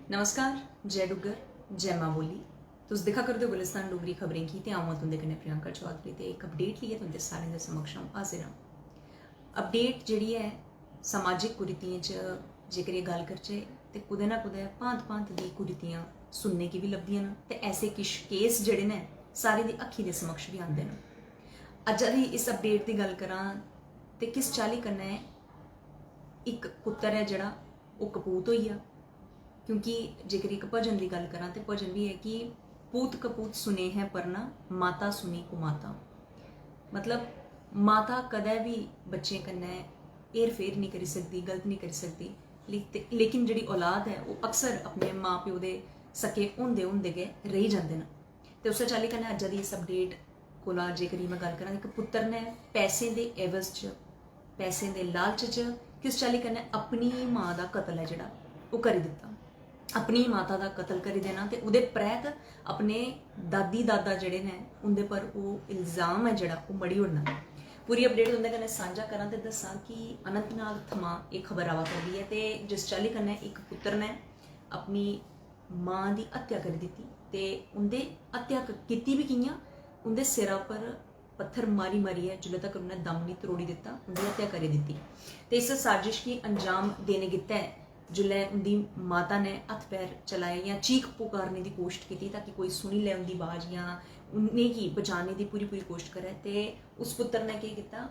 नमस्कार, जय डुग्गर, जय मां बोली। तुस दिक्खा करदे हो गुलिस्तान डोगरी खबरें की ते अ'ऊं आं तुं'दे कन्नै प्रियंका चौधरी ते इक अपडेट लेइयै तुं'दे सारें दे समक्ष अ'ऊं हाजिर आं। अपडेट जेह्ड़ी ऐ समाजिक कुरीतियें च जेकर एह् गल्ल करचै ते कुदै ना कुदै भांत भांत दी कुरीतियां सुनने गी बी लभदियां न ते ऐसे किश केस जेह्ड़े न सारें दी अक्खी दे समक्ष बी आंदे न। अज्जा दी इस अपडेट दी गल्ल करां ते किस चाल्ली कन्नै इक पुत्तर ऐ जेह्ड़ा ओह् कपूत होई गेआ। क्योंकि जेकर एक भजन की गल करा तो भजन भी है कि पूत कपूत सुने हैं पर ना माता सुनी कुमाता। मतलब माता कदें भी बच्चे कन्नै हेर फेर नहीं करी सकती, गलत नहीं करी सकती, लेकिन जी औलाद है वो अक्सर अपने माँ प्यो के सके होंदे होंदे गै रेही जाते हैं। तो उस चाल्ली कन्नै अज्जा दी इस अपडेट कोला जेकर मैं गल करा, एक पुत्तर ने पैसे के एवज च, पैसे के लालच च किस चाल्ली कन्नै अपनी माँ का कतल है जोड़ा वो करी दिता। अपनी माता का कतल करी देना ते उहदे परैत अपने दादी दादा जेड़े ने उंदे पर वो इल्ज़ाम है जेड़ा वो मड़ी उड़ना। पूरी अपडेट उंदे कन्नै सांझा करां ते दस्सां कि अनंतनाग थमां एक खबर आवा करदी है ते जिस चाल्ली कन्नै एक पुत्तर ने अपनी मां की हत्या करी दित्ती ते उंदे हत्या कीती भी कि'यां, उंदे सिरा पर पत्थर मारी मारियै जिल्ले तक उन्हें दम नहीं त्रोड़ी दिता उंदी हत्या करी दित्ती। ते इस साजिश की अंजाम देने गित्तै जिल्लै उंदी माता ने हत्थ पैर चलाए या चीख पुकारने की कोशिश की ताकि कोई सुनी लै उंदी आवाज़ या उनेंगी बचाने की पूरी पूरी कोशिश करे, तो उस पुत्तर ने केह् कीता,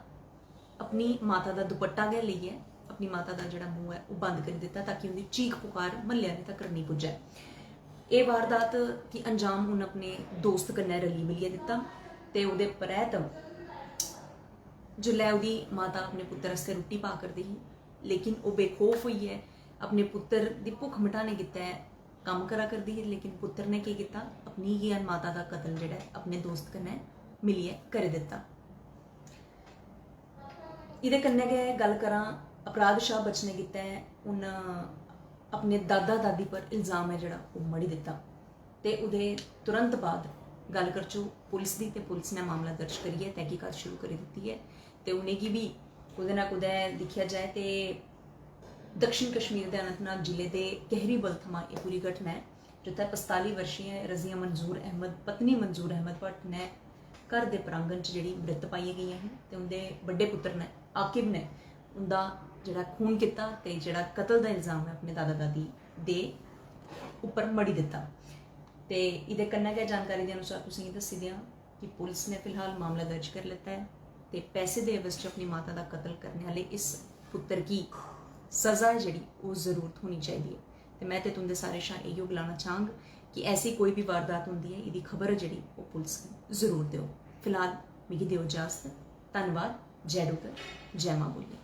अपनी माता का दुपट्टा गै लेइयै अपनी माता का जोड़ा मूँह है वह बंद करी दिता ताकि उनकी चीख पुकार म्हल्ले आह्लें तक नहीं पुज्जे। ये वारदात की अंजाम उन अपने दोस्त कन्नै रली मिलियै दिता ते उहदे परैत जिल्लै उहदी माता अपने पुत्तर आस्तै रुट्टी पा करदी ही, लेकिन वह बेखौफ होइयै अपने पुत्तर की भुख मिटाने गित्तै कम्म करा करदी ही, लेकिन पुत्तर ने केह् कीता, अपनी गै माता का कतल जेह्ड़ा अपने दोस्त कन्नै मिलियै करी दित्ता। इहदे कन्नै गै गल्ल करां अपराध शा बचने गित्तै उन अपने दादा दादी पर इल्ज़ाम है जेह्ड़ा ओह् मड़ी दित्ता ते उहदे तुरंत बाद गल्ल करचो पुलिस दी, ते पुलिस ने मामला दर्ज करियै तहकीकात शुरू करी दित्ती है ते उनेंगी भी कुदै ना कुदै दिक्खेआ जाए ते दक्षिण कश्मीर के अनंतनाग जिले के कहरीबल थमां यह पूरी घटना है, जिथे 45 वर्षीय रजिया मंजूर अहमद पत्नी मंजूर अहमद भट्ट ने घर के प्रांगण च जी मृत पाई गई हैं तो उनके बड़े पुत्र ने आकिब ने उनका जोड़ा खून किया तो जोड़ा कतल का इल्ज़ाम है अपने दादा दादी दे उपर मड़ी दिता। तो ये कन्नै गै जानकारी के अनुसार तुसेंगी दस्सी दें कि पुलिस ने फिलहाल मामला दर्ज कर लिता है तो पैसे के एवज च अपनी माता का कतल करने वाले इस पुत्र की सज़ा है जी वो जरूर होनी चाहिए। तो मैं तो तुंदे सारे शा इहो गलाना चाहंग कि ऐसी कोई भी वारदात होंदी है इसकी खबर जी वो पुलिस को जरूर दो। फिलहाल मिगी दिओ इजाजत। धन्यवाद। जय डुग्गर, जय मां बोली।